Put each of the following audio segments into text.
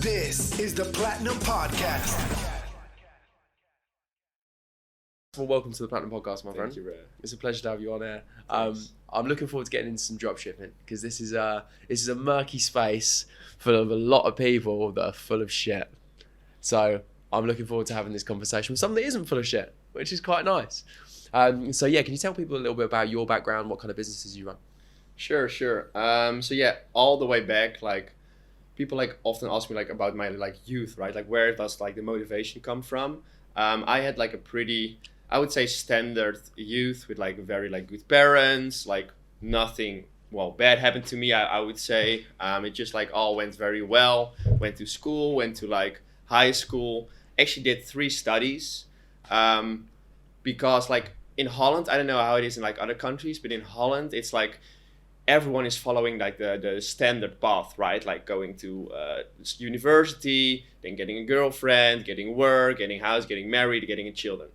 This is the Platinum Podcast. Well, welcome to the Platinum Podcast, my friend. Thank you, bro. It's a pleasure to have you on here. I'm looking forward to getting into some dropshipping because this is a murky space full of a lot of people that are full of shit. So I'm looking forward to having this conversation with someone that isn't full of shit, which is quite nice. So yeah, can you tell people a little bit about your background, what kind of businesses you run? Sure. So yeah, all the way back, like people like often ask me like about my like youth, right? Like where does like the motivation come from? I had like a pretty, I would say, standard youth with like very like good parents, like nothing bad happened to me. I would say it just like all went very well. Went to school, went to like high school. Actually did 3 studies because like in Holland, I don't know how it is in like other countries, but in Holland it's like everyone is following like the standard path, right? Like going to university, then getting a girlfriend, getting work, getting a house, getting married, getting children.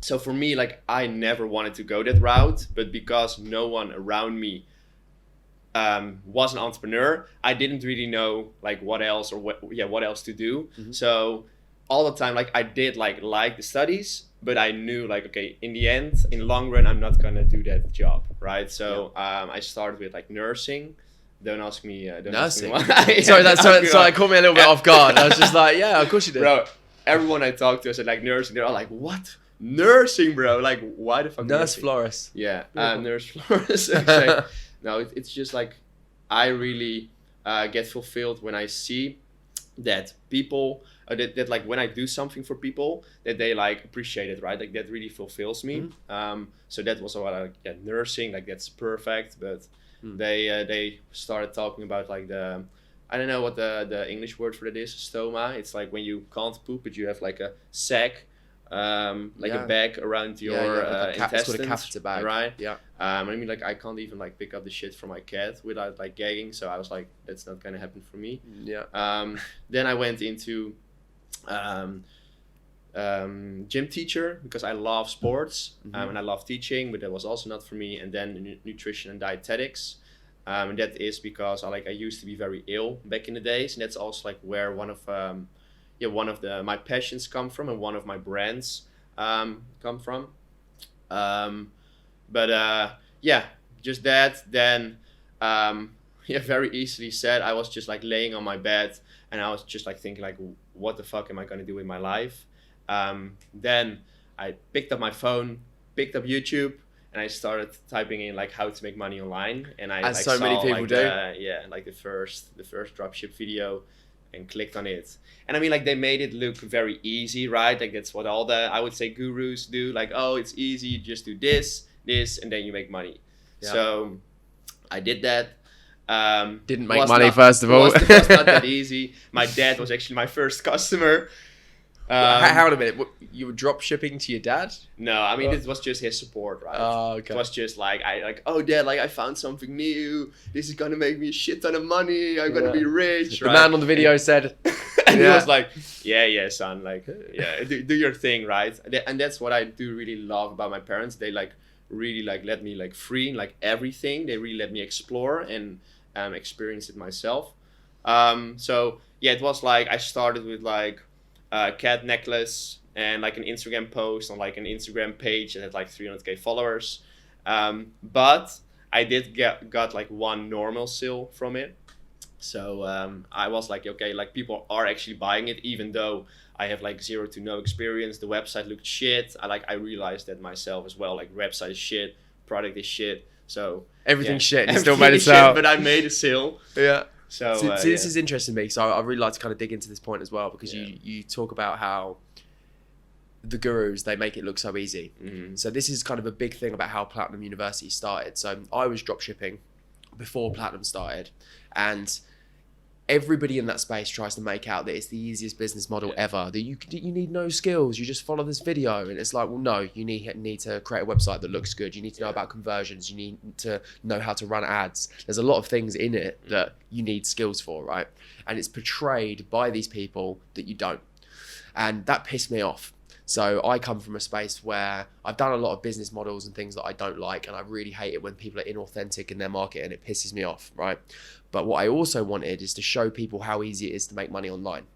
So for me, like I never wanted to go that route, but because no one around me was an entrepreneur, I didn't really know like what else to do. Mm-hmm. So all the time, like I did like the studies, but I knew like, okay, in the end, in the long run, I'm not gonna do that job, right? So I started with like nursing. Don't ask me. Nursing. Ask me why. Sorry, that caught me a little bit off guard. I was just like, yeah, of course you did. Bro, everyone I talked to said like nursing. They're all like, what? Nursing, bro? Like, why the fuck? Nurse nursing? Floris. Yeah, Nurse Floris. Okay. No, it's just like I really get fulfilled when I see that people that like when I do something for people that they like appreciate it, right? Like that really fulfills me. Mm-hmm. So that was what nursing, like that's perfect. But they started talking about like the, I don't know what the English word for that is, stoma. It's like when you can't poop but you have like a sac, a bag around your intestines. It's called a catheter bag, right? Yeah. I mean, like I can't even like pick up the shit from my cat without like gagging. So I was like, that's not gonna happen for me. Yeah. Then I went into gym teacher because I love sports and I love teaching, but that was also not for me. And then nutrition and dietetics. And that is because I used to be very ill back in the days, and that's also like where one of my passions come from and one of my brands come from. Just that. Then very easily said. I was just like laying on my bed and I was just like thinking like, what the fuck am I gonna do with my life? Then I picked up my phone, picked up YouTube, and I started typing in like how to make money online. And I as so many people do. The first dropship video, and clicked on it. And I mean, like they made it look very easy, right? Like that's what all the, I would say, gurus do. Like, oh, it's easy, you just do this, and then you make money. Yeah. So I did that. Didn't make money, first of all. It was not that easy. My dad was actually my first customer. How a minute, you were drop shipping to your dad? No, I mean, it was just his support, right? Oh, okay. It was just like, oh dad, like I found something new. This is gonna make me a shit ton of money. I'm gonna be rich. The man on the video said, and he was like, yeah, son, like, yeah, do your thing, right? And that's what I do really love about my parents. They like really like let me like free like everything. They really let me explore and experience it myself. So yeah, it was like I started with like a cat necklace and like an Instagram post on like an Instagram page that had like 300k followers. But I did got like one normal sale from it. So I was like, okay, like people are actually buying it, even though I have like 0 to no experience. The website looked shit. I realized that myself as well. Like website is shit, product is shit. So everything's shit. And you still made a sale. But I made a sale. Yeah. So this is interesting to me. So I really like to kind of dig into this point as well, because you talk about how the gurus, they make it look so easy. Mm-hmm. So this is kind of a big thing about how Platinum University started. So I was dropshipping before Platinum started, and everybody in that space tries to make out that it's the easiest business model ever, that you need no skills, you just follow this video. And it's like, well, no, you need to create a website that looks good, you need to know about conversions, you need to know how to run ads. There's a lot of things in it that you need skills for, right? And it's portrayed by these people that you don't, and that pissed me off. So I come from a space where I've done a lot of business models and things that I don't like, and I really hate it when people are inauthentic in their market, and it pisses me off, right? But what I also wanted is to show people how easy it is to make money online.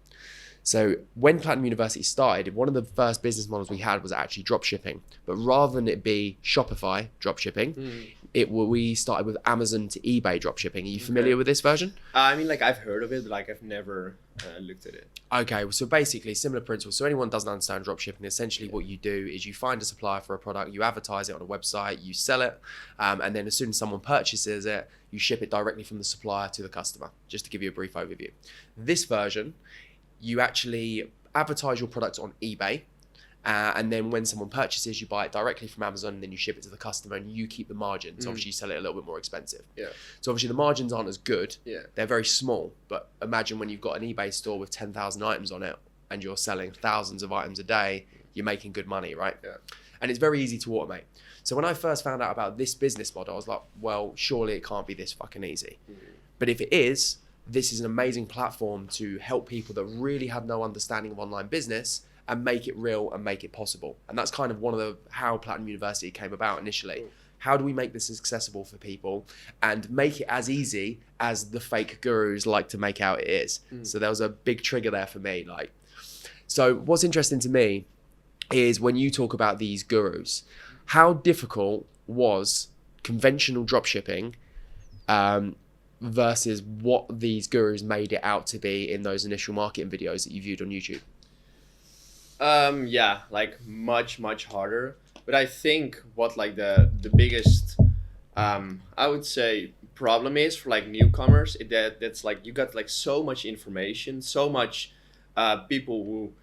So when Platinum University started, one of the first business models we had was actually dropshipping. But rather than it be Shopify dropshipping, we started with Amazon to eBay dropshipping. Are you familiar with this version? I mean, like I've heard of it, but like I've never looked at it. Okay, so basically similar principles. So anyone doesn't understand dropshipping, essentially what you do is you find a supplier for a product, you advertise it on a website, you sell it, and then as soon as someone purchases it, you ship it directly from the supplier to the customer, just to give you a brief overview. This version, you actually advertise your product on eBay, and then when someone purchases, you buy it directly from Amazon, and then you ship it to the customer, and you keep the margins. Obviously, you sell it a little bit more expensive. Yeah. So obviously, the margins aren't as good. Yeah. They're very small. But imagine when you've got an eBay store with 10,000 items on it, and you're selling thousands of items a day, you're making good money, right? Yeah. And it's very easy to automate. So when I first found out about this business model, I was like, well, surely it can't be this fucking easy. But if it is, this is an amazing platform to help people that really have no understanding of online business and make it real and make it possible. And that's kind of one of how Platinum University came about initially. How do we make this accessible for people and make it as easy as the fake gurus like to make out it is? So there was a big trigger there for me. So what's interesting to me is when you talk about these gurus, how difficult was conventional dropshipping versus what these gurus made it out to be in those initial marketing videos that you viewed on YouTube? Yeah, like much harder. But I think what like the biggest I would say problem is for like newcomers that's like you got like so much information, so much people who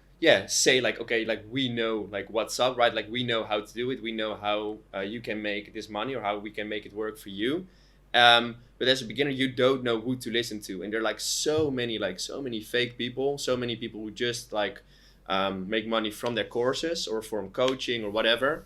say like, okay, like we know like what's up, right? Like we know how to do it, we know how you can make this money or how we can make it work for you. But as a beginner, you don't know who to listen to, and there are like so many fake people, so many people who just like make money from their courses or from coaching or whatever.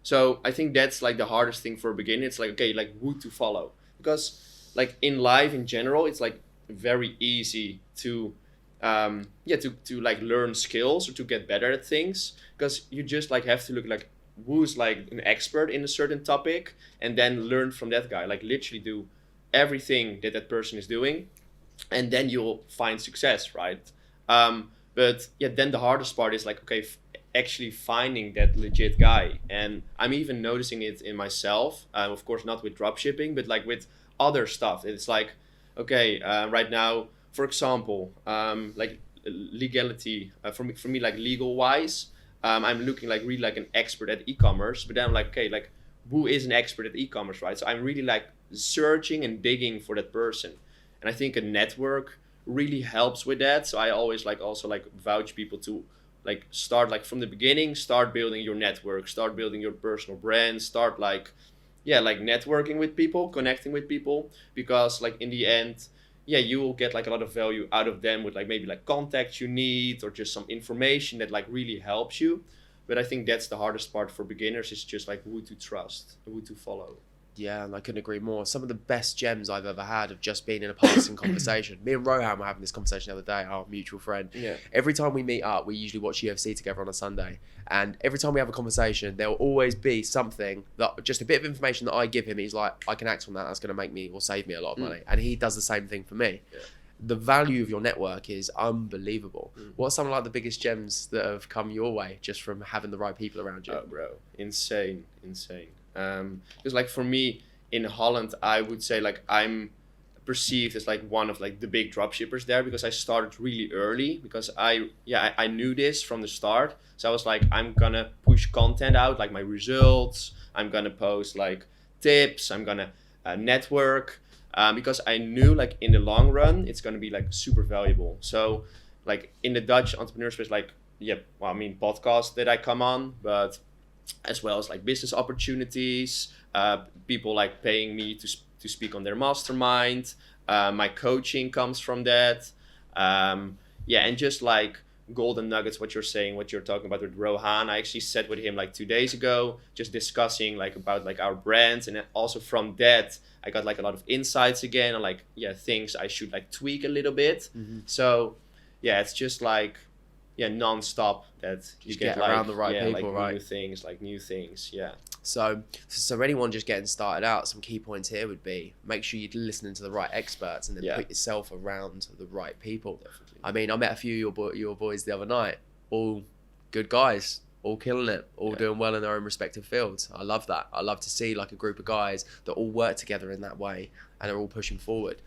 So I think that's like the hardest thing for a beginner. It's like, okay, like who to follow, because like in life in general, it's like very easy to to like learn skills or to get better at things, because you just like have to look like who's like an expert in a certain topic and then learn from that guy, like literally do everything that person is doing, and then you'll find success, right? But then the hardest part is like, okay, actually finding that legit guy. And I'm even noticing it in myself, of course not with dropshipping, but like with other stuff. It's like, okay, right now, for example, like legality, for me like legal wise, I'm looking like really like an expert at e-commerce, but then I'm like, okay, like who is an expert at e-commerce, right? So I'm really like searching and digging for that person. And I think a network really helps with that. So I always like also like vouch people to like start like from the beginning, start building your network, start building your personal brand, start like networking with people, connecting with people, because like in the end, you will get like a lot of value out of them with like maybe like contacts you need or just some information that like really helps you. But I think that's the hardest part for beginners, is just like who to trust, who to follow. Yeah, and I couldn't agree more. Some of the best gems I've ever had have just been in a passing conversation. Me and Rohan were having this conversation the other day, our mutual friend. Yeah. Every time we meet up, we usually watch UFC together on a Sunday. And every time we have a conversation, there will always be something, that just a bit of information that I give him. He's like, I can act on that. That's going to make me or save me a lot of money. And he does the same thing for me. Yeah. The value of your network is unbelievable. What are some of like the biggest gems that have come your way just from having the right people around you? Oh, bro, insane. Because like for me in Holland, I would say like I'm perceived as like one of like the big dropshippers there, because I started really early, because I knew this from the start. So I was like, I'm gonna push content out, like my results, I'm gonna post like tips, I'm gonna network, because I knew like in the long run it's gonna be like super valuable. So like in the Dutch entrepreneur space, like podcasts that I come on, but as well as like business opportunities, people like paying me to speak on their mastermind. My coaching comes from that. And just like golden nuggets, what you're talking about with Rohan. I actually sat with him like 2 days ago, just discussing like about like our brands, and also from that I got like a lot of insights again on like things I should like tweak a little bit. So it's just like non-stop that you Just get get like, around the right people, like right? new things. Yeah. So anyone just getting started out, some key points here would be make sure you're listening to the right experts and then put yourself around the right people. Definitely. I mean, I met a few of your boys the other night, all good guys, all killing it, all doing well in their own respective fields. I love that. I love to see like a group of guys that all work together in that way and are all pushing forward.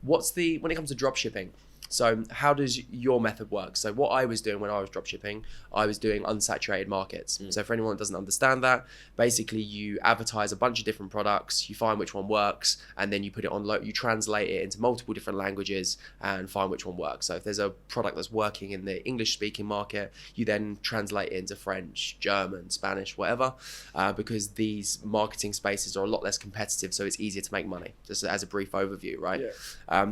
When it comes to dropshipping, so how does your method work? So what I was doing when I was dropshipping, I was doing unsaturated markets. So for anyone that doesn't understand that, basically you advertise a bunch of different products, you find which one works, and then you put it on, you translate it into multiple different languages and find which one works. So if there's a product that's working in the English speaking market, you then translate it into French, German, Spanish, whatever, because these marketing spaces are a lot less competitive, so it's easier to make money, just as a brief overview, right?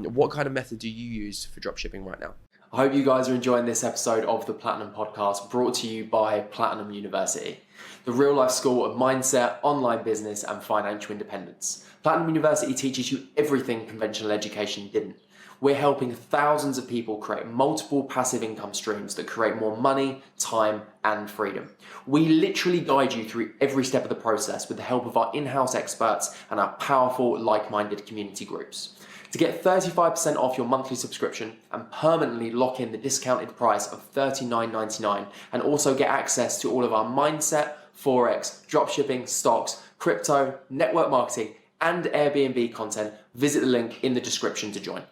What kind of method do you use for dropshipping right now? I hope you guys are enjoying this episode of the Platinum Podcast, brought to you by Platinum University, the real life school of mindset, online business, and financial independence. Platinum University teaches you everything conventional education didn't. We're helping thousands of people create multiple passive income streams that create more money, time, and freedom. We literally guide you through every step of the process with the help of our in-house experts and our powerful, like-minded community groups. To get 35% off your monthly subscription and permanently lock in the discounted price of $39.99 and also get access to all of our mindset, Forex, dropshipping, stocks, crypto, network marketing, and Airbnb content, visit the link in the description to join.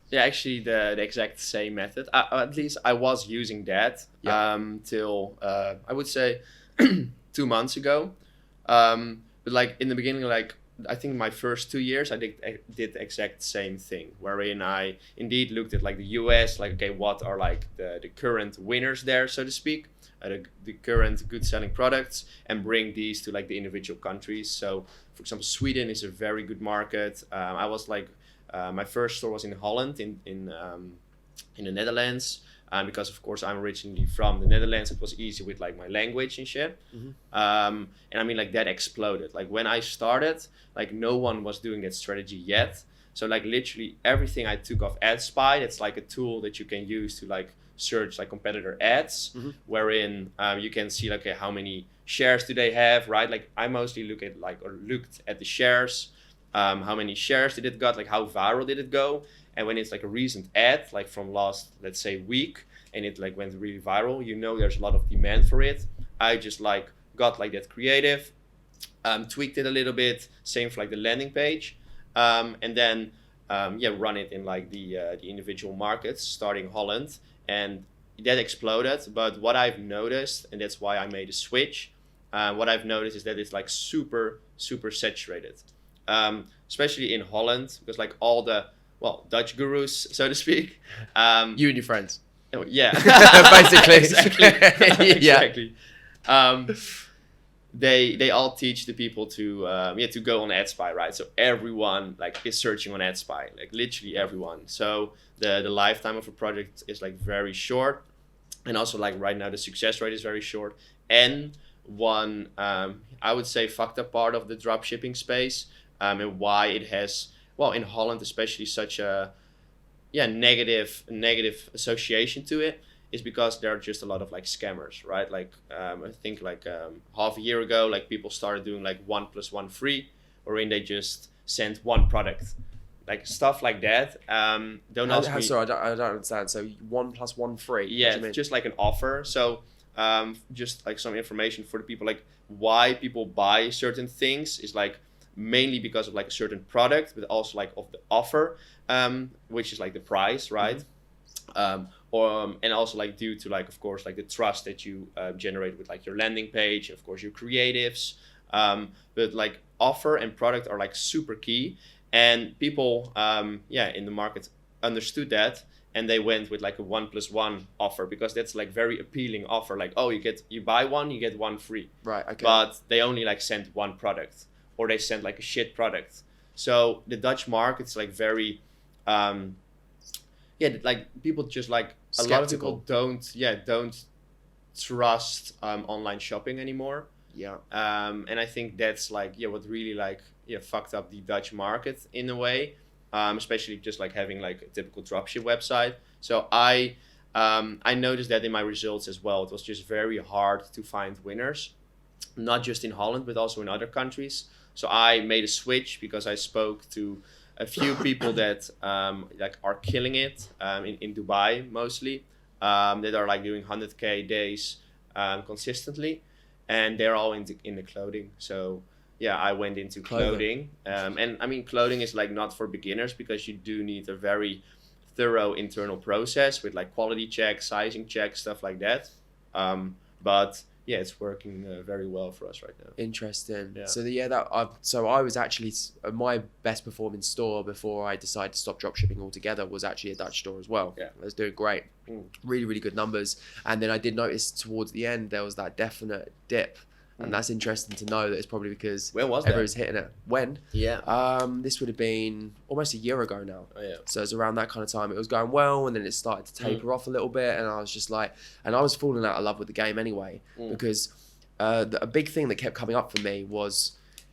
Yeah, actually the exact same method. At least I was using that till I would say 2 months ago. But like in the beginning, like I think my first 2 years, I did the exact same thing, wherein I indeed looked at like the US, like, okay, what are like the current winners there, so to speak, the current good selling products, and bring these to like the individual countries. So for example, Sweden is a very good market. I was like, my first store was in Holland, in the Netherlands. Because of course I'm originally from the Netherlands, it was easy with like my language and shit. And I mean like that exploded. Like when I started, like no one was doing that strategy yet. So like literally everything I took off AdSpy, it's like a tool that you can use to like search like competitor ads, wherein you can see like, okay, how many shares do they have, right? Like I mostly looked at the shares, how many shares did it got, like how viral did it go. And when it's like a recent ad, like from last, let's say, week, and it like went really viral, you know there's a lot of demand for it. I just like got like that creative, tweaked it a little bit, same for like the landing page, and then run it in like the individual markets, starting Holland, and that exploded. But what I've noticed, and that's why I made a switch, what I've noticed is that it's like super saturated, especially in Holland, because like all the Dutch gurus, so to speak. You and your friends. Yeah. Basically. Exactly. They all teach the people to go on AdSpy, right? So everyone like is searching on AdSpy, like literally everyone. So the lifetime of a project is like very short, and also like right now the success rate is very short. And one I would say fucked up part of the dropshipping space, and why it has, in Holland especially, such a negative association to it, is because there are just a lot of like scammers, right? Like I think like half a year ago, like people started doing like 1 + 1 free, wherein they just sent one product, like stuff like that. Don't ask me. Sorry, I don't understand. So 1 + 1 free. Yeah, just like an offer. So just like some information for the people, like why people buy certain things is like mainly because of like a certain product, but also like of the offer, which is like the price, right? And also like due to like, of course, like the trust that you generate with like your landing page, of course your creatives, but like offer and product are like super key, and people in the market understood that, and they went with like a 1 + 1 offer, because that's like very appealing offer, like, oh, you buy one, you get one free, right? Okay. But they only like sent one product, or they sent like a shit product. So the Dutch market's like very like people just like skeptical. A lot of people don't trust online shopping anymore. And I think that's like what really like fucked up the Dutch market in a way, especially just like having like a typical dropship website. So I I noticed that in my results as well. It was just very hard to find winners, not just in Holland, but also in other countries. So I made a switch because I spoke to a few people that like are killing it in Dubai mostly, that are like doing 100K days consistently, and they're all in the clothing. So yeah, I went into clothing. And I mean, clothing is like not for beginners, because you do need a very thorough internal process with like quality checks, sizing checks, stuff like that. But yeah, it's working very well for us right now. Interesting. Yeah. So I was actually my best performing store before I decided to stop dropshipping altogether was actually a Dutch store as well. Yeah, I was doing great, really, really good numbers. And then I did notice towards the end there was that definite dip. And that's interesting to know that it's probably because when was everyone's hitting it. When? Yeah. This would have been almost a year ago now. Oh, yeah. So it's around that kind of time. It was going well, and then it started to taper off a little bit. And I was just like, and I was falling out of love with the game anyway, because a big thing that kept coming up for me was,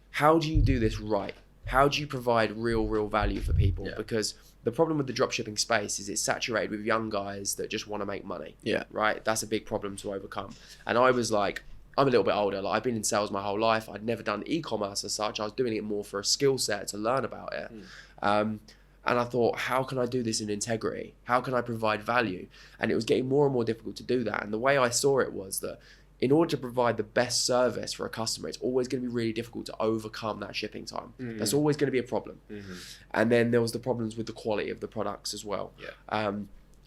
how do you do this right? How do you provide real value for people? Yeah. Because the problem with the dropshipping space is it's saturated with young guys that just want to make money. Yeah. Right? That's a big problem to overcome. And I was like, I'm a little bit older. Like, I've been in sales my whole life. I'd never done e-commerce as such. I was doing it more for a skill set to learn about it. And I thought, how can I do this in integrity? How can I provide value? And it was getting more and more difficult to do that. And the way I saw it was that in order to provide the best service for a customer, it's always going to be really difficult to overcome that shipping time. That's always going to be a problem. And then there was the problems with the quality of the products as well. Yeah.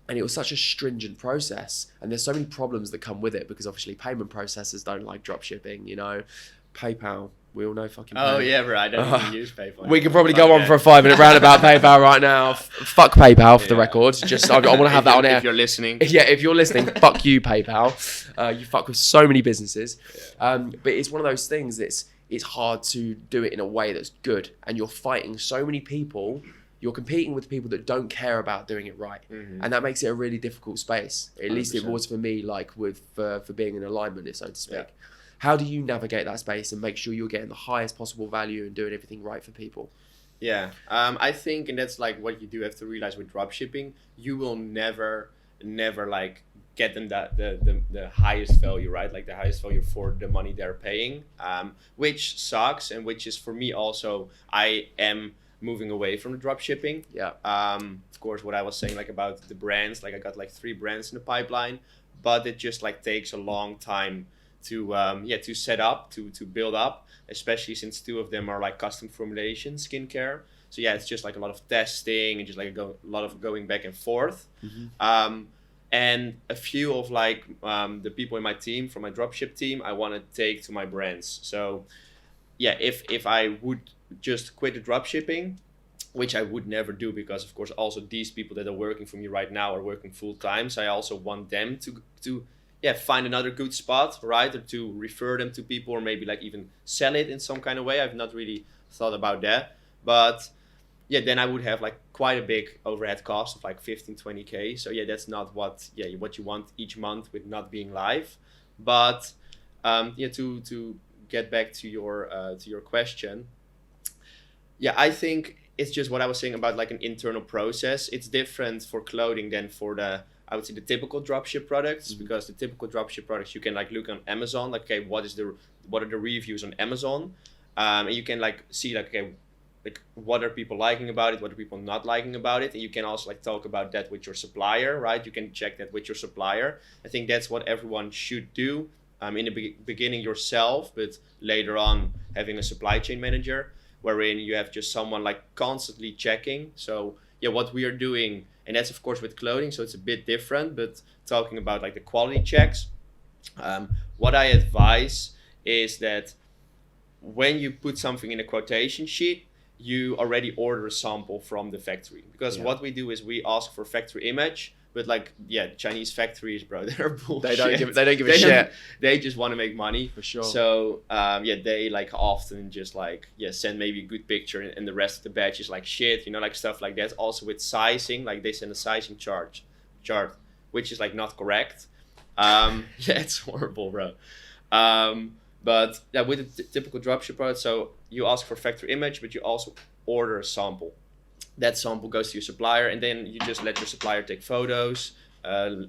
And it was such a stringent process, and there's so many problems that come with it, because obviously payment processors don't like drop shipping, you know. PayPal, we all know fucking PayPal. Oh yeah, bro, I don't even use PayPal. We could probably go on for a 5-minute round about PayPal right now. Fuck PayPal for the record. Just I want to have that on air. If you're listening. Yeah, if you're listening, fuck you, PayPal. You fuck with so many businesses. But it's one of those things that's it's hard to do it in a way that's good, and you're fighting so many people. You're competing with people that don't care about doing it right, and that makes it a really difficult space. At least it was for me, like with for being in alignment, so to speak. Yeah. How do you navigate that space and make sure you're getting the highest possible value and doing everything right for people? Yeah, I think, and that's like what you do have to realize with dropshipping, you will never like get them the highest value, right? Like the highest value for the money they're paying, which sucks, and which is for me also, I am moving away from the drop shipping. Yeah. Of course, what I was saying like about the brands, like I got like 3 brands in the pipeline, but it just like takes a long time to to set up, to build up, especially since 2 of them are like custom formulation skincare. So yeah, it's just like a lot of testing and just like a lot of going back and forth. And a few of like the people in my team, from my dropship team, I want to take to my brands. So yeah, if I would just quit the dropshipping, which I would never do, because of course also these people that are working for me right now are working full time, so I also want them to find another good spot, right, or to refer them to people, or maybe like even sell it in some kind of way. I've not really thought about that, but yeah, then I would have like quite a big overhead cost of like 15-20K. So yeah, that's not what you want each month with not being live. But to get back to your question, yeah, I think it's just what I was saying about like an internal process. It's different for clothing than for I would say the typical dropship products, because the typical dropship products you can like look on Amazon, like okay, what are the reviews on Amazon, and you can like see like okay, like what are people liking about it, what are people not liking about it, and you can also like talk about that with your supplier, right? You can check that with your supplier. I think that's what everyone should do. In the beginning yourself, but later on having a supply chain manager, wherein you have just someone like constantly checking. So yeah, what we are doing, and that's of course with clothing, so it's a bit different, but talking about like the quality checks, what I advise is that when you put something in a quotation sheet, you already order a sample from the factory, because what we do is we ask for factory image. But like, yeah, Chinese factories, bro, they're bullshit. They don't give a shit. They just want to make money. For sure. So, they like often just like, send maybe a good picture, and the rest of the batch is like shit, like stuff like that. Also with sizing, like they send a sizing chart, which is like not correct. It's horrible, bro. But yeah, with the typical dropship product, so you ask for factory image, but you also order a sample. That sample goes to your supplier, and then you just let your supplier take photos,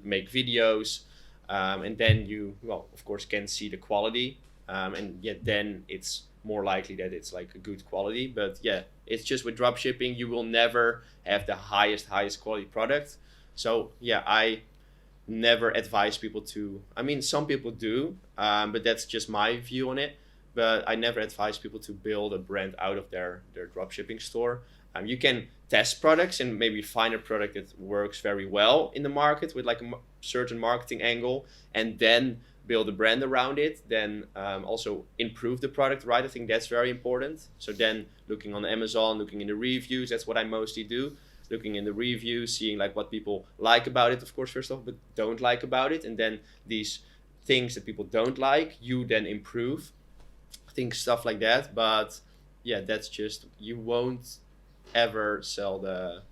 make videos, and then you, well, of course, can see the quality, and yet then it's more likely that it's like a good quality. But yeah, it's just with drop shipping, you will never have the highest quality product. So yeah, I never advise people to, I mean, some people do, but that's just my view on it. But I never advise people to build a brand out of their dropshipping store. You can test products and maybe find a product that works very well in the market with like a certain marketing angle, and then build a brand around it. Then also improve the product, right? I think that's very important. So then looking on Amazon, looking in the reviews, that's what I mostly do. Looking in the reviews, seeing like what people like about it, of course, first off, but don't like about it. And then these things that people don't like, you then improve. I think stuff like that. But yeah, that's just, you won't ever sell the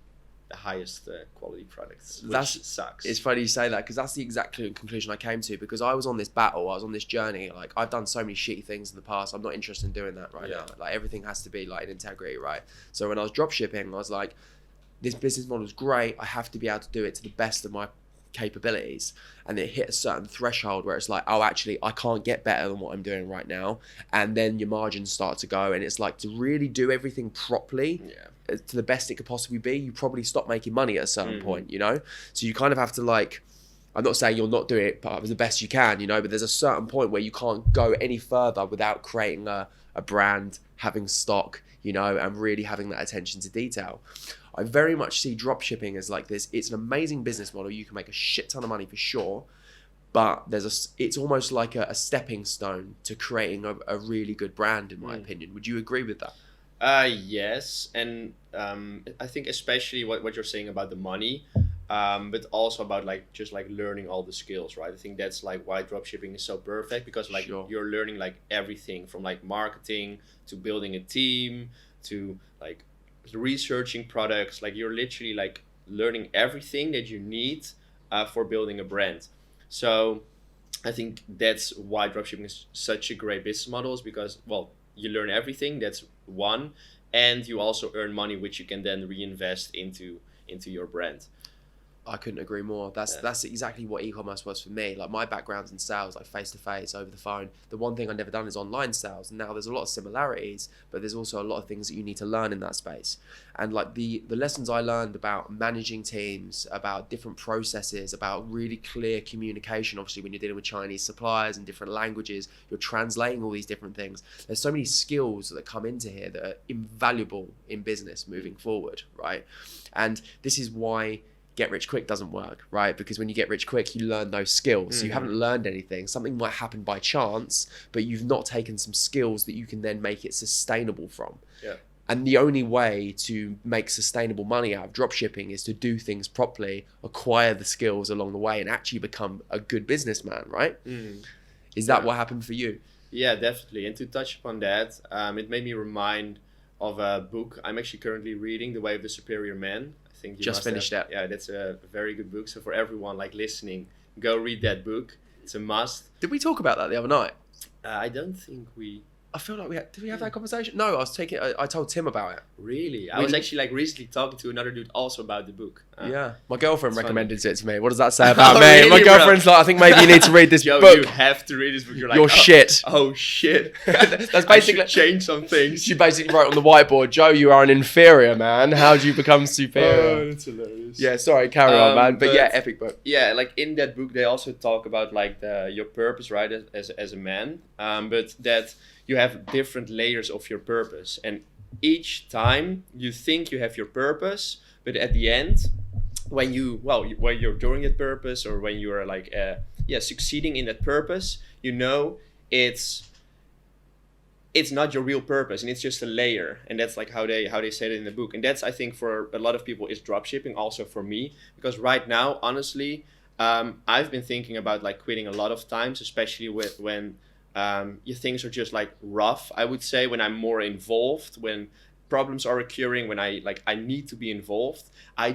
highest quality products, which sucks. It's funny you say that, because that's the exact conclusion I came to, because I was on this battle, I was on this journey. Like, I've done so many shitty things in the past, I'm not interested in doing that right now. Like, everything has to be like in integrity, right? So when I was drop shipping, I was like, this business model is great, I have to be able to do it to the best of my capabilities. And it hit a certain threshold where it's like, oh, actually, I can't get better than what I'm doing right now. And then your margins start to go, and it's like, to really do everything properly, to the best it could possibly be, you probably stop making money at a certain point, you know? So you kind of have to, like, I'm not saying you'll not do it but the best you can, you know, but there's a certain point where you can't go any further without creating a brand, having stock, you know, and really having that attention to detail. I very much see dropshipping as like this. It's an amazing business model. You can make a shit ton of money for sure, but it's almost like a stepping stone to creating a really good brand, in my opinion. Would you agree with that? Yes, and I think especially what you're saying about the money, but also about like just like learning all the skills, right? I think that's like why dropshipping is so perfect, because like you're learning like everything from like marketing to building a team to like researching products. Like, you're literally like learning everything that you need for building a brand. So I think that's why dropshipping is such a great business model, is because, well, you learn everything, that's one, and you also earn money, which you can then reinvest into your brand. I couldn't agree more. That's exactly what e-commerce was for me. Like, my background's in sales, like face-to-face, over the phone. The one thing I've never done is online sales. Now there's a lot of similarities, but there's also a lot of things that you need to learn in that space. And like the lessons I learned about managing teams, about different processes, about really clear communication. Obviously, when you're dealing with Chinese suppliers and different languages, you're translating all these different things. There's so many skills that come into here that are invaluable in business moving forward, right? And this is why get rich quick doesn't work, right? Because when you get rich quick, you learn those skills. So you haven't learned anything. Something might happen by chance, but you've not taken some skills that you can then make it sustainable from. Yeah. And the only way to make sustainable money out of dropshipping is to do things properly, acquire the skills along the way, and actually become a good businessman, right? Is that what happened for you? Yeah, definitely. And to touch upon that, it made me remind of a book I'm actually currently reading, The Way of the Superior Man. I think you just finished that. Yeah, that's a very good book. So for everyone like listening, go read that book. It's a must. Did we talk about that the other night? I don't think we... I feel like did we have that conversation? No, I told Tim about it. Really? I was actually like recently talking to another dude also about the book. Yeah. My girlfriend recommended it to me. What does that say about me? Really, my girlfriend's like, I think maybe you need to read this Joe, book. You have to read this book. You're like, you're shit. Oh shit. That's basically change some things. She basically wrote on the whiteboard, Joe, you are an inferior man. How do you become superior? Oh, that's hilarious. Yeah, sorry, carry on, man. But yeah, epic book. Yeah, like in that book, they also talk about like your purpose, right, as a man. But that you have different layers of your purpose, and each time you think you have your purpose, but at the end, when you're doing that purpose, or when you are like succeeding in that purpose, you know it's not your real purpose, and it's just a layer. And that's like how they said it in the book. And that's, I think, for a lot of people is dropshipping, also for me, because right now, honestly, I've been thinking about like quitting a lot of times, especially when your things are just like rough, I would say, when I'm more involved, when problems are occurring, when I need to be involved. I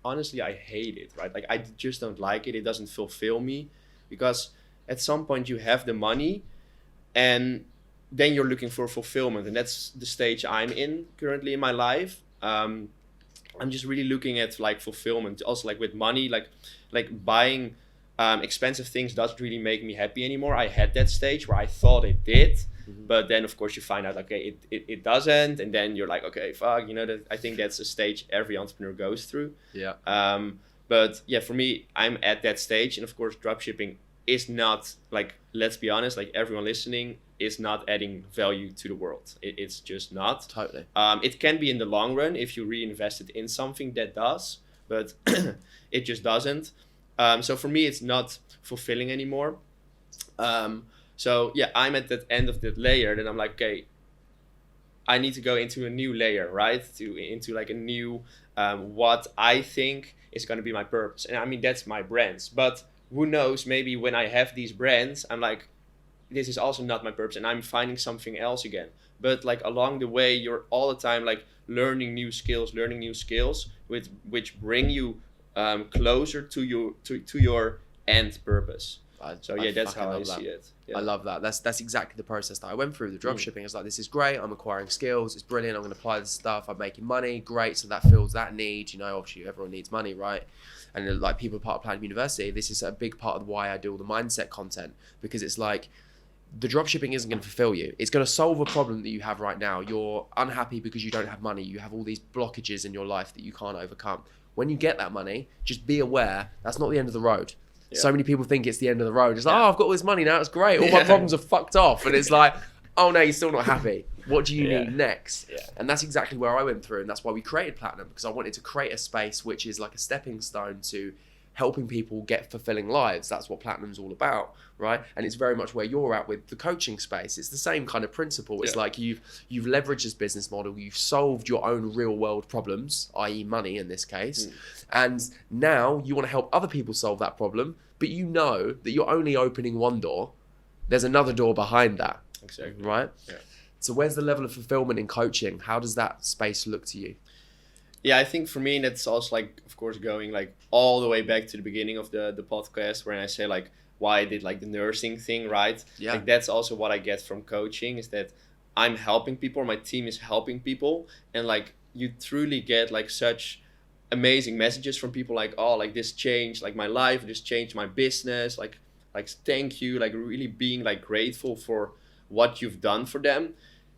honestly hate it, right? Like, I just don't like it. It doesn't fulfill me, because at some point you have the money and then you're looking for fulfillment. And that's the stage I'm in currently in my life. I'm just really looking at like fulfillment. Also like with money, like buying expensive things doesn't really make me happy anymore. I had that stage where I thought it did, but then of course you find out, okay, it doesn't, and then you're like, okay, fuck, you know, that I think that's a stage every entrepreneur goes through. Yeah. But yeah, for me, I'm at that stage, and of course, dropshipping is not like, let's be honest, like everyone listening is not adding value to the world. It's just not. Totally. It can be in the long run if you reinvest it in something that does, but it just doesn't. So for me, it's not fulfilling anymore. So yeah, I'm at that end of that layer. Then I'm like, okay, I need to go into a new layer, right? Into like a new, what I think is going to be my purpose. And I mean, that's my brands. But who knows, maybe when I have these brands, I'm like, this is also not my purpose, and I'm finding something else again. But like along the way, you're all the time like learning new skills, which bring you closer to your end purpose. That's how I see it. Yeah. I love that. That's exactly the process that I went through. The dropshipping It's like, this is great. I'm acquiring skills. It's brilliant. I'm going to apply this stuff. I'm making money. Great. So that fills that need. You know, obviously everyone needs money, right? And like people part of Platinum University, this is a big part of why I do all the mindset content, because it's like, the dropshipping isn't going to fulfill you. It's going to solve a problem that you have right now. You're unhappy because you don't have money. You have all these blockages in your life that you can't overcome. When you get that money, just be aware that's not the end of the road. Yeah. So many people think it's the end of the road. It's like, oh, I've got all this money now. It's great. All my problems are fucked off. And it's like, oh no, you're still not happy. What do you need next? Yeah. And that's exactly where I went through. And that's why we created Platinum, because I wanted to create a space which is like a stepping stone to helping people get fulfilling lives. That's what Platinum's all about, right? And it's very much where you're at with the coaching space. It's the same kind of principle. It's like you've leveraged this business model, you've solved your own real world problems, i.e. money in this case, and now you want to help other people solve that problem, but you know that you're only opening one door. There's another door behind that. Exactly. Right? Yeah. So where's the level of fulfillment in coaching? How does that space look to you? Yeah, I think for me, that's also like, of course, going like all the way back to the beginning of the podcast, where I say like why I did like the nursing thing, right? Yeah. Like that's also what I get from coaching, is that I'm helping people, my team is helping people, and like you truly get like such amazing messages from people like, oh, like this changed like my life, this changed my business, like thank you, like really being like grateful for what you've done for them.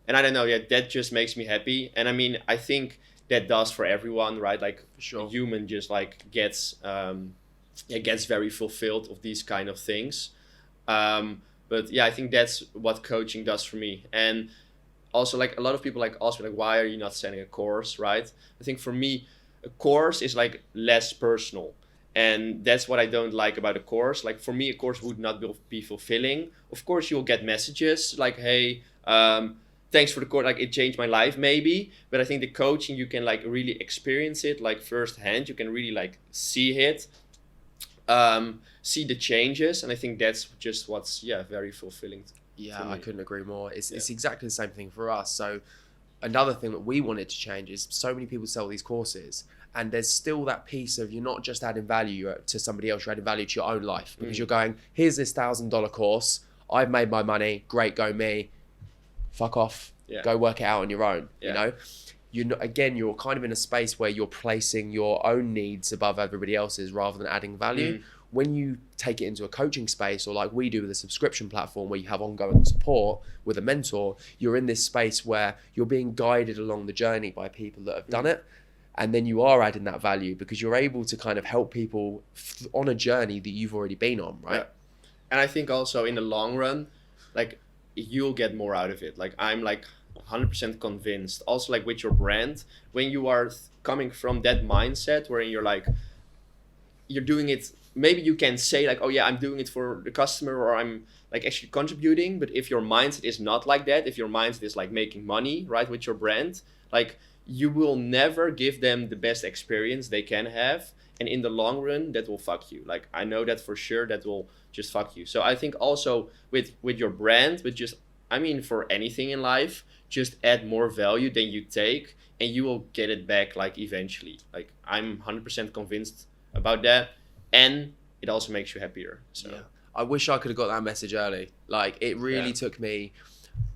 And I don't know, that just makes me happy. And I mean, I think that does for everyone, right? Like for sure. A human just like gets very fulfilled of these kind of things. But yeah, I think that's what coaching does for me. And also like a lot of people like ask me like, why are you not selling a course, right? I think for me, a course is like less personal. And that's what I don't like about a course. Like for me, a course would not be fulfilling. Of course, you'll get messages like, hey, thanks for the course, like it changed my life maybe. But I think the coaching, you can like really experience it like firsthand. You can really like see it, see the changes. And I think that's just what's very fulfilling. Yeah, I couldn't agree more. It's exactly the same thing for us. So another thing that we wanted to change is so many people sell these courses, and there's still that piece of you're not just adding value to somebody else, you're adding value to your own life, because you're going, here's this $1,000 course, I've made my money, great, go me, fuck off, go work it out on your own. You know, you're kind of in a space where you're placing your own needs above everybody else's rather than adding value. When you take it into a coaching space, or like we do with a subscription platform where you have ongoing support with a mentor, you're in this space where you're being guided along the journey by people that have done it. And then you are adding that value because you're able to kind of help people on a journey that you've already been on, right? Yeah. And I think also in the long run, like you'll get more out of it. Like I'm like 100% convinced. Also like with your brand, when you are coming from that mindset where you're like, you're doing it, maybe you can say like, oh yeah, I'm doing it for the customer, or I'm like actually contributing. But if your mindset is not like that, if your mindset is like making money, right, with your brand, like you will never give them the best experience they can have. And in the long run, that will fuck you. Like I know that for sure, that will just fuck you. So I think also with your brand, with just, I mean, for anything in life, just add more value than you take, and you will get it back like eventually. Like I'm 100% convinced about that. And it also makes you happier. So I wish I could have got that message early. Like it really took me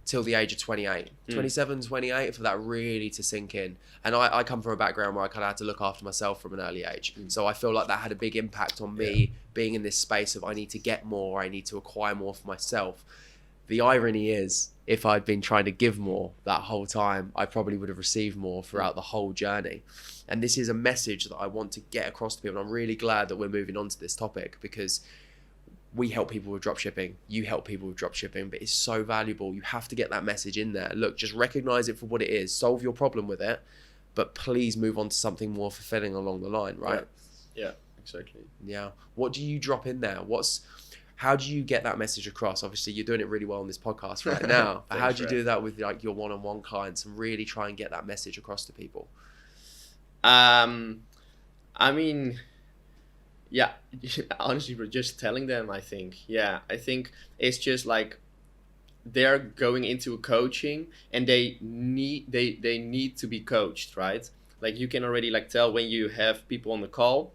till the age of 28, 27, 28 for that really to sink in. And I come from a background where I kind of had to look after myself from an early age. So I feel like that had a big impact on me being in this space of I need to get more, I need to acquire more for myself. The irony is, if I'd been trying to give more that whole time, I probably would have received more throughout the whole journey. And this is a message that I want to get across to people. And I'm really glad that we're moving on to this topic, because we help people with dropshipping, you help people with dropshipping, but it's so valuable. You have to get that message in there. Look, just recognize it for what it is, solve your problem with it, but please move on to something more fulfilling along the line, right? Yeah, exactly. Yeah. What do you drop in there? How do you get that message across? Obviously, you're doing it really well on this podcast right now. But how do you do that with like your one-on-one clients and really try and get that message across to people? I mean, yeah, honestly, we're just telling them, I think. Yeah, I think it's just like they're going into a coaching and they need to be coached, right? Like you can already like tell when you have people on the call,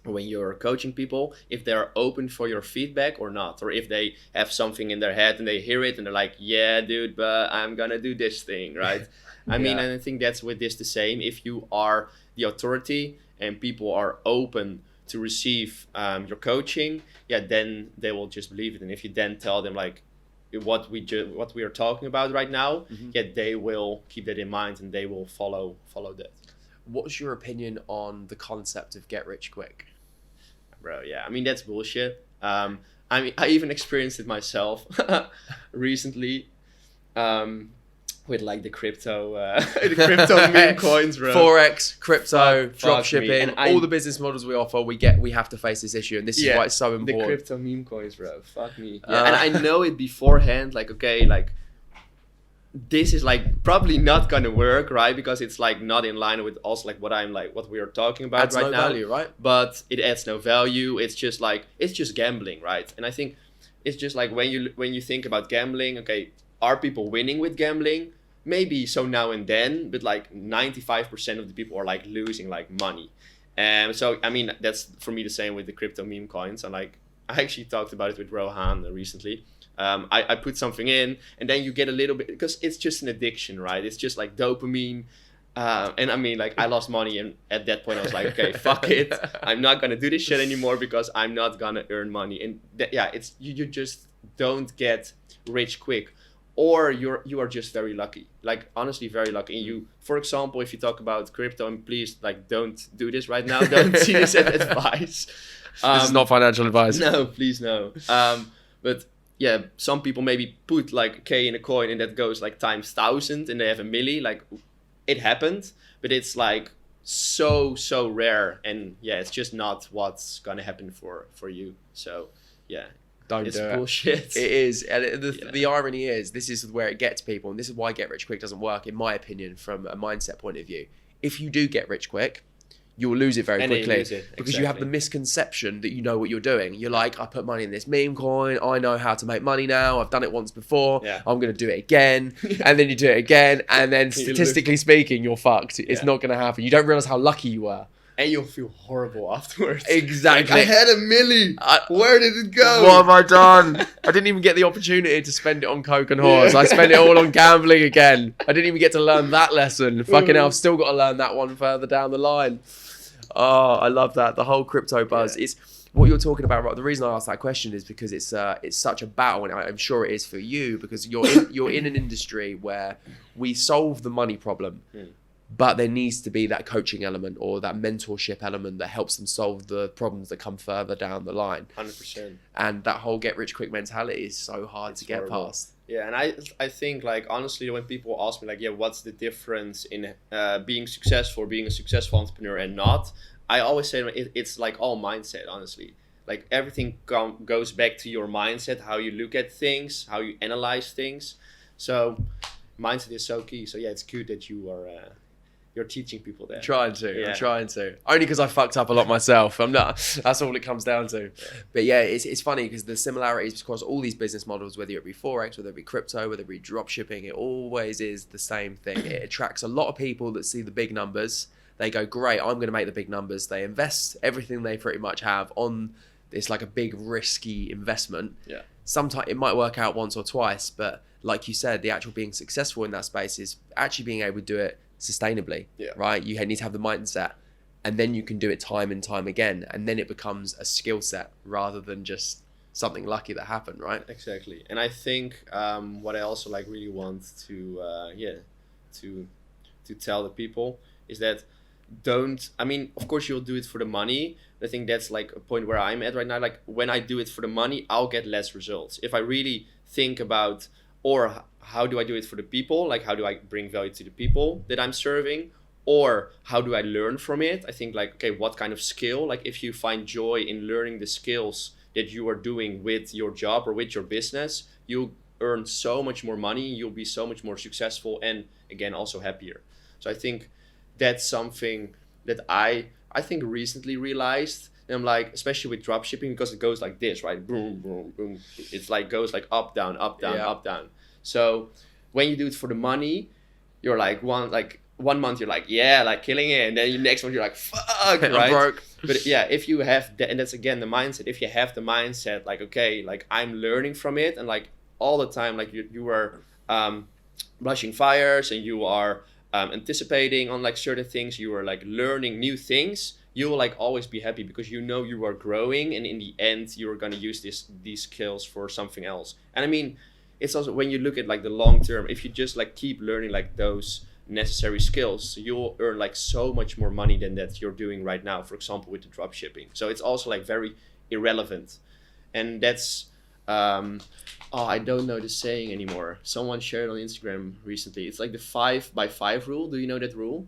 when you're coaching people, if they're open for your feedback or not, or if they have something in their head and they hear it and they're like, yeah, dude, but I'm gonna do this thing, right? I mean, and I think that's with this the same. If you are the authority and people are open to receive your coaching, then they will just believe it. And if you then tell them like what we are talking about right now, they will keep that in mind and they will follow that. What's your opinion on the concept of get rich quick? Bro, yeah, I mean, that's bullshit. I mean, I even experienced it myself recently with like the crypto meme coins, bro. Forex, crypto, Fuck dropshipping, all the business models we offer, we have to face this issue, and this is why it's so important. The crypto meme coins, bro. Fuck me. Yeah, and I know it beforehand, like, okay, like, this is like probably not gonna work, right? Because it's like not in line with also like what we are talking about adds right no now. Value, right? But it adds no value. It's just gambling, right? And I think it's just like when you think about gambling, okay, are people winning with gambling? Maybe so now and then, but like 95% of the people are like losing like money. And so I mean that's for me the same with the crypto meme coins. And like I actually talked about it with Rohan recently. I put something in and then you get a little bit, because it's just an addiction, right? It's just like dopamine. And I mean, like I lost money and at that point I was like, okay, fuck it. I'm not going to do this shit anymore because I'm not going to earn money. And it's you just don't get rich quick, or you are just very lucky, like honestly very lucky. And you, for example, if you talk about crypto, and please like don't do this right now. Don't see this as advice. This is not financial advice. No, please no. But yeah, some people maybe put like a K in a coin and that goes like times 1,000 and they have a milli. Like it happened, but it's like so rare. And yeah, it's just not what's gonna happen for you. So yeah, it's bullshit. It is. And the irony is, this is where it gets people. And this is why get rich quick doesn't work, in my opinion, from a mindset point of view. If you do get rich quick, you'll lose it very quickly because you have the misconception that you know what you're doing. You're like, I put money in this meme coin. I know how to make money now. I've done it once before. Yeah. I'm going to do it again. And then you do it again. And then statistically speaking, you're fucked. It's not going to happen. You don't realize how lucky you were. And you'll feel horrible afterwards. Exactly. Like, I had a milli. Where did it go? What have I done? I didn't even get the opportunity to spend it on coke and whores. I spent it all on gambling again. I didn't even get to learn that lesson. Fucking hell, I've still got to learn that one further down the line. Oh, I love that. The whole crypto buzz. It's what you're talking about, right? The reason I asked that question is because it's such a battle, and I'm sure it is for you, because you're in an industry where we solve the money problem, but there needs to be that coaching element or that mentorship element that helps them solve the problems that come further down the line. 100%. And that whole get rich quick mentality is so hard to get past. Yeah, and I think, like, honestly, when people ask me, like, yeah, what's the difference in being a successful entrepreneur and not, I always say it's like all mindset, honestly. Like, everything goes back to your mindset, how you look at things, how you analyze things. So mindset is so key. So yeah, it's good that you're teaching people that. I'm trying to. Only because I fucked up a lot myself. I'm not. That's all it comes down to. Yeah. But yeah, it's funny because the similarities across all these business models, whether it be Forex, whether it be crypto, whether it be dropshipping, it always is the same thing. It attracts a lot of people that see the big numbers. They go, great, I'm going to make the big numbers. They invest everything they pretty much have on this, like a big risky investment. Yeah. sometimes it might work out once or twice, but like you said, the actual being successful in that space is actually being able to do it sustainably, right? You need to have the mindset, and then you can do it time and time again, and then it becomes a skill set rather than just something lucky that happened, right? Exactly. And I think what I also like really want to tell the people is that of course you'll do it for the money. I think that's like a point where I'm at right now. Like when I do it for the money, I'll get less results. If I really think about, or how do I do it for the people? Like how do I bring value to the people that I'm serving? Or how do I learn from it? I think like, okay, what kind of skill? Like if you find joy in learning the skills that you are doing with your job or with your business, you'll earn so much more money. You'll be so much more successful and again, also happier. So I think that's something that I think recently realized. And I'm like, especially with dropshipping, because it goes like this, right? Boom, boom, boom. It's like goes like up, down, up, down, up, down. So when you do it for the money, you're like one month you're like, yeah, like killing it, and then the next month you're like, fuck, right? I'm broke. But yeah, if you have that, and that's again the mindset. If you have the mindset, like, okay, like I'm learning from it, and like all the time, like you are blushing fires, and you are anticipating on like certain things, you are like learning new things, you will like always be happy because you know you are growing, and in the end you're going to use these skills for something else. And I mean, it's also when you look at like the long term, if you just like keep learning like those necessary skills, you'll earn like so much more money than that you're doing right now, for example with the drop shipping. So it's also like very irrelevant. And that's I don't know the saying anymore. Someone shared on Instagram recently. It's like the 5x5 rule. Do you know that rule?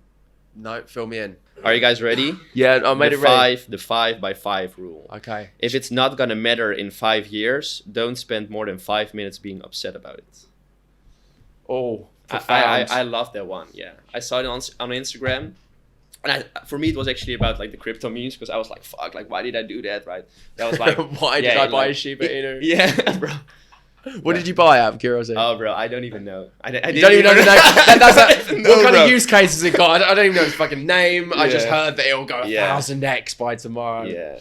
No, fill me in. Are you guys ready? Yeah, I made it ready. The 5x5 rule. Okay. If it's not gonna matter in 5 years, don't spend more than 5 minutes being upset about it. Oh, I love that one. Yeah, I saw it on Instagram, and for me it was actually about like the crypto memes, because I was like, fuck, like why did I do that, right? That was like, why did I buy a Shiba Inu? Yeah, bro. What did you buy out of curiosity? Oh, bro, I don't even know. I don't even know the name. What kind of use case has it got? I don't even know its fucking name. Yeah. I just heard that it'll go 1000x by tomorrow. Yeah,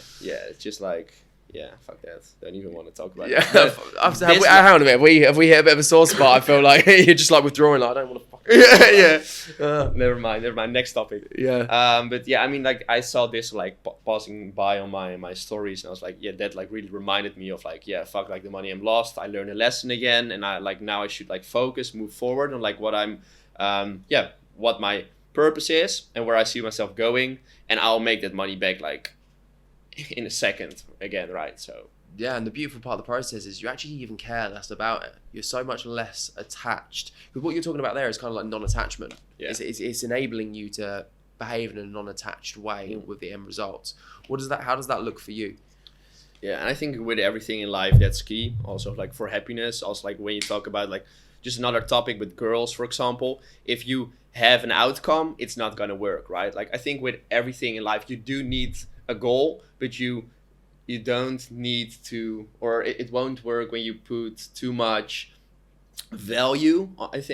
it's just like, yeah, fuck that. Don't even want to talk about it. Hang on a minute. Have we hit a bit of a sore spot? I feel like you're just like withdrawing. Like, I don't want to fucking... Never mind. Next topic. Yeah. But yeah, I mean, like I saw this like passing by on my stories, and I was like, yeah, that like really reminded me of like, yeah, fuck, like the money I'm lost. I learned a lesson again, and I like now I should like focus, move forward on like what I'm, what my purpose is and where I see myself going, and I'll make that money back like in a second again, right? So yeah, and the beautiful part of the process is you actually even care less about it. You're so much less attached. Because what you're talking about there is kind of like non-attachment. Yeah. It's enabling you to behave in a non-attached way with the end results. How does that look for you? Yeah, and I think with everything in life, that's key. Also, like for happiness, also like when you talk about like just another topic with girls, for example, if you have an outcome, it's not gonna work, right? Like I think with everything in life, you do need a goal, but you don't need to, or it won't work when you put too much value.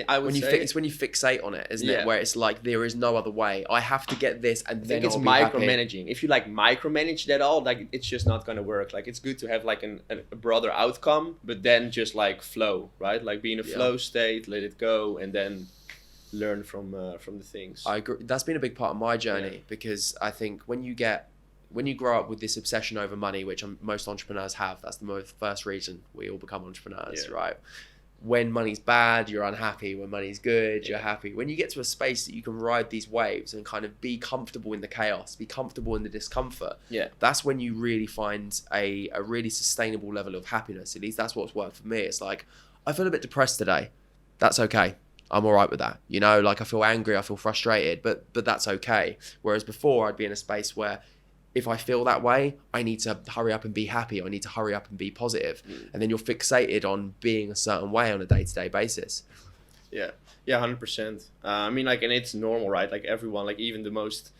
I would say it's when you fixate on it, isn't it? Where it's like there is no other way. I have to get this, and then it's micromanaging. If you like micromanage that all, like it's just not gonna work. Like it's good to have like a broader outcome, but then just like flow, right? Like be in a flow state, let it go, and then learn from the things. I agree. That's been a big part of my journey because I think when you grow up with this obsession over money, which most entrepreneurs have, that's the first reason we all become entrepreneurs, right? When money's bad, you're unhappy. When money's good, you're happy. When you get to a space that you can ride these waves and kind of be comfortable in the chaos, be comfortable in the discomfort, that's when you really find a really sustainable level of happiness. At least that's what's worked for me. It's like, I feel a bit depressed today. That's okay. I'm all right with that. You know, like I feel angry, I feel frustrated, but that's okay. Whereas before I'd be in a space where if I feel that way, I need to hurry up and be happy. I need to hurry up and be positive. And then you're fixated on being a certain way on a day-to-day basis. Yeah, 100%. I mean, like, and it's normal, right? Like everyone, like even the most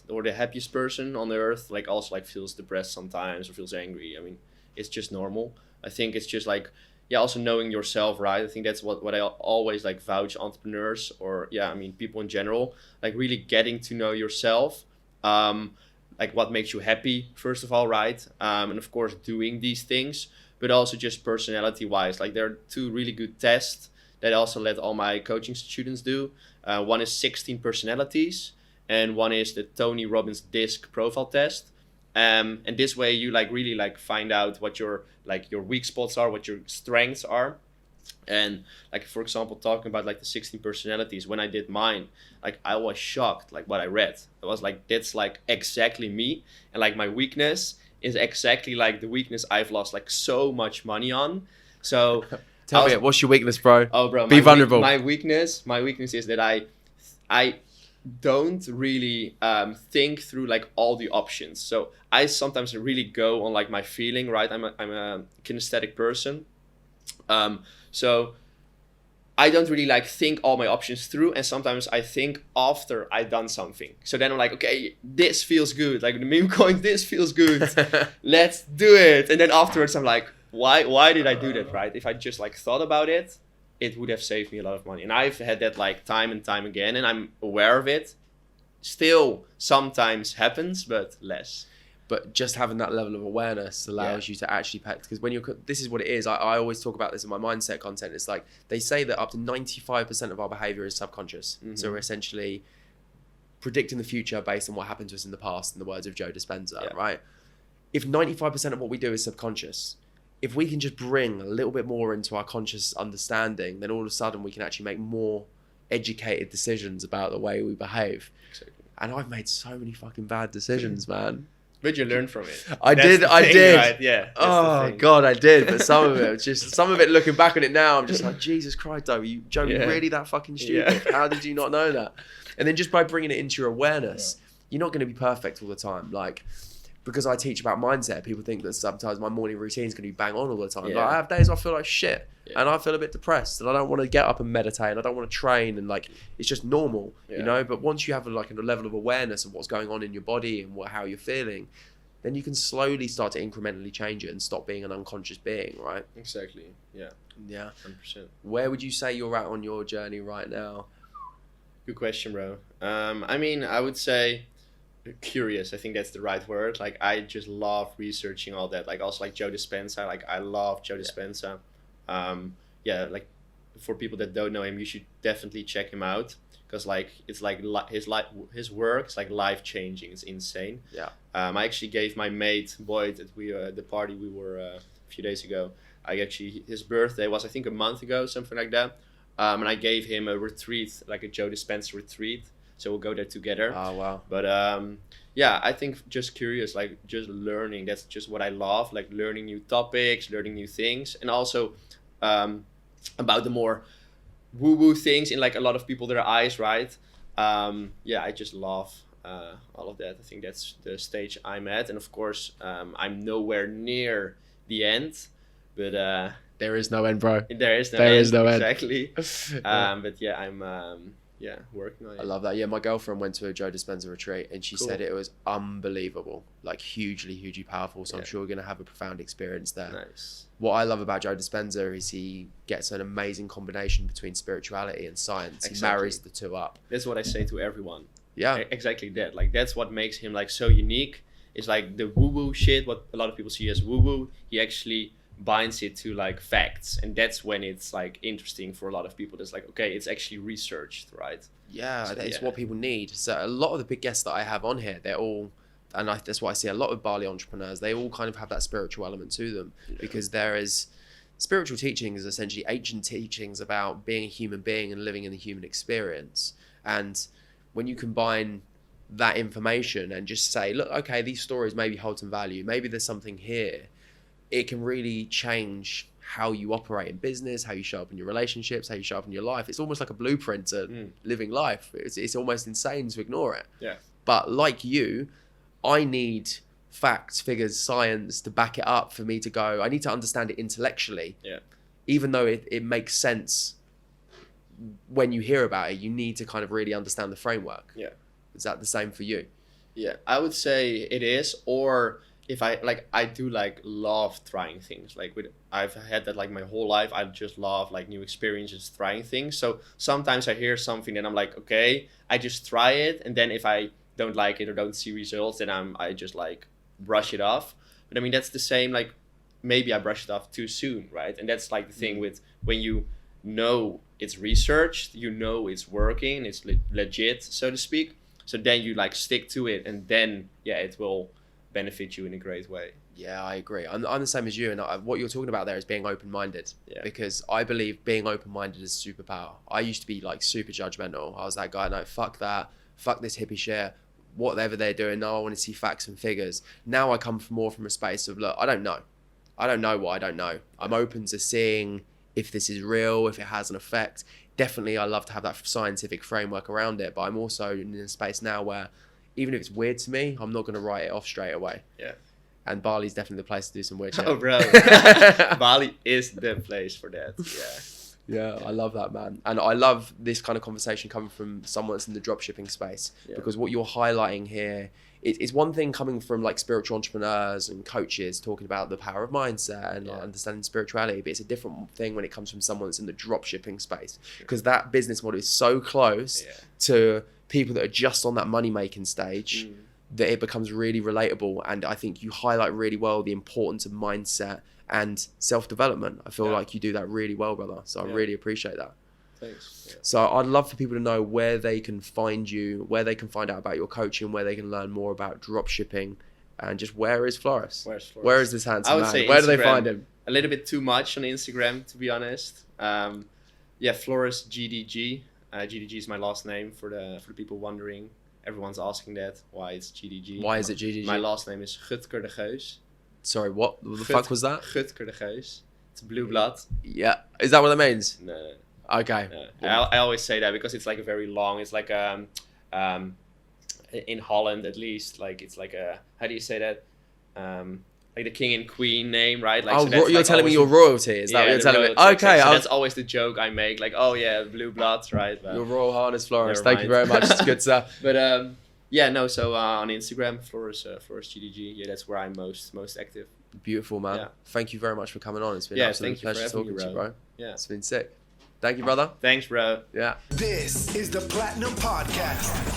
or the happiest person on the earth, like also like feels depressed sometimes or feels angry. I mean, it's just normal. I think it's just like, also knowing yourself, right? I think that's what I always like vouch entrepreneurs or I mean people in general, like really getting to know yourself. like what makes you happy, first of all, right? And of course, doing these things, but also just personality wise. Like there are 2 really good tests that I also let all my coaching students do. One is 16 personalities, and one is the Tony Robbins DISC profile test. And this way you like really like find out what your weak spots are, what your strengths are. And like, for example, talking about like the 16 personalities, when I did mine, like I was shocked like what I read. I was like, that's like exactly me. And like my weakness is exactly like the weakness I've lost like so much money on. So Tell me, what's your weakness, bro? Oh, bro, be vulnerable. My weakness is that I don't really think through like all the options. So I sometimes really go on like my feeling, right? I'm a kinesthetic person. So I don't really like think all my options through, and sometimes I think after I've done something. So then I'm like, okay, this feels good. Like the meme coin, this feels good. Let's do it. And then afterwards I'm like, why did I do that, right? If I just like thought about it, it would have saved me a lot of money. And I've had that like time and time again, and I'm aware of it. Still sometimes happens, but less. But just having that level of awareness allows you to actually pay, because when this is what it is. I always talk about this in my mindset content. It's like they say that up to 95% of our behavior is subconscious. Mm-hmm. So we're essentially predicting the future based on what happened to us in the past, in the words of Joe Dispenza, right? If 95% of what we do is subconscious, if we can just bring a little bit more into our conscious understanding, then all of a sudden we can actually make more educated decisions about the way we behave. Exactly. And I've made so many fucking bad decisions, man. But you learn from it. I did. Right? Yeah. Oh God, I did. But some of it, looking back on it now, I'm just like, Jesus Christ, Joe, you really that fucking stupid? Yeah. How did you not know that? And then just by bringing it into your awareness, you're not going to be perfect all the time. Like, because I teach about mindset, people think that sometimes my morning routine is going to be bang on all the time. Yeah. Like, I have days I feel like shit, and I feel a bit depressed, and I don't want to get up and meditate, and I don't want to train, and like it's just normal, you know. But once you have a level of awareness of what's going on in your body and how you're feeling, then you can slowly start to incrementally change it and stop being an unconscious being, right? Exactly. Yeah. 100%. Where would you say you're at on your journey right now? Good question, bro. I mean, I would say curious. I think that's the right word. Like I just love researching all that. Like also like Joe Dispenza. Like I love Joe Dispenza. Like for people that don't know him, you should definitely check him out, because like it's like his work is like life changing. It's insane. Yeah. I actually gave my mate Boyd at the party we were a few days ago. His birthday was I think a month ago, something like that. And I gave him a retreat, like a Joe Dispenza retreat. So we'll go there together. Oh, wow. But I think just curious, like just learning. That's just what I love, like learning new topics, learning new things. And also about the more woo-woo things in like a lot of people, their eyes, right? I just love all of that. I think that's the stage I'm at. And of course, I'm nowhere near the end. But there is no end, bro. There is no end. Exactly. But yeah, I'm... working on it. I love that. Yeah, my girlfriend went to a Joe Dispenza retreat, and she said it was unbelievable, like hugely powerful. So I'm sure we're going to have a profound experience there. Nice. What I love about Joe Dispenza is he gets an amazing combination between spirituality and science. Exactly. He marries the two up. That's what I say to everyone. Yeah. Exactly that. Like that's what makes him like so unique. It's like the woo-woo shit, what a lot of people see as woo-woo, he actually binds it to like facts, and that's when it's like interesting for a lot of people. That's like, okay, it's actually researched, right? It's what people need. So a lot of the big guests that I have on here, they're all, and that's what I see a lot of Bali entrepreneurs, they all kind of have that spiritual element to them, because there is spiritual teaching is essentially ancient teachings about being a human being and living in the human experience. And when you combine that information and just say, look, okay, these stories maybe hold some value, maybe there's something here, it can really change how you operate in business, how you show up in your relationships, how you show up in your life. It's almost like a blueprint to living life. It's almost insane to ignore it. Yeah. But like you, I need facts, figures, science to back it up for me to go. I need to understand it intellectually. Yeah. Even though it makes sense when you hear about it, you need to kind of really understand the framework. Yeah. Is that the same for you? Yeah, I would say it is. Or if I do love trying things. I've had that like my whole life. I just love like new experiences, trying things. So sometimes I hear something and I'm like, okay, I just try it. And then if I don't like it or don't see results, then I just like brush it off. But I mean, that's the same, like maybe I brushed it off too soon, right? And that's like the thing with when you know it's researched, you know it's working, it's legit, so to speak. So then you like stick to it, and then it will benefit you in a great way. Yeah, I agree. I'm the same as you, and what you're talking about there is being open-minded. Yeah. Because I believe being open-minded is a superpower. I used to be like super judgmental. I was that guy, no, fuck that, fuck this hippie shit, whatever they're doing. No, I want to see facts and figures. Now I come more from a space of, look, I don't know what I don't know. I'm open to seeing if this is real, if it has an effect. Definitely, I love to have that scientific framework around it, but I'm also in a space now where even if it's weird to me, I'm not going to write it off straight away. Yeah. And Bali's definitely the place to do some weird shit. Oh, bro. Bali is the place for that. Yeah, I love that, man. And I love this kind of conversation coming from someone that's in the dropshipping space, because what you're highlighting here, it's one thing coming from like spiritual entrepreneurs and coaches talking about the power of mindset and like, understanding spirituality, but it's a different thing when it comes from someone that's in the dropshipping space, because that business model is so close to people that are just on that money-making stage that it becomes really relatable. And I think you highlight really well the importance of mindset and self-development. I feel like you do that really well, brother. So I really appreciate that. Thanks. Yeah. So I'd love for people to know where they can find you, where they can find out about your coaching, where they can learn more about dropshipping, and just where is Floris? Where is this handsome man? Say where Instagram, do they find him? A little bit too much on Instagram, to be honest. Floris GDG. GDG is my last name for the people wondering. Everyone's asking that, why it's GDG. Why is it GDG? My last name is Dr de Geus. Sorry, what the fuck was that? Dr de Geus. It's blue blood. Yeah. Is that what that means? No. Okay. No. I always say that because it's like a very long, it's like in Holland at least, like it's like a, how do you say that? Like the king and queen name, right? Like, so you're telling me your royalty? Is that what you're telling me? Okay. So that's always the joke I make, like, oh yeah, blue bloods, right? But your Royal Highness Floris. Thank you very much. It's good stuff. But so on Instagram, Floris GDG. Yeah, that's where I'm most active. Beautiful, man. Yeah. Thank you very much for coming on. It's been an absolute pleasure talking to you, bro. Yeah. It's been sick. Thank you, brother. Thanks, bro. Yeah. This is the Platinum Podcast.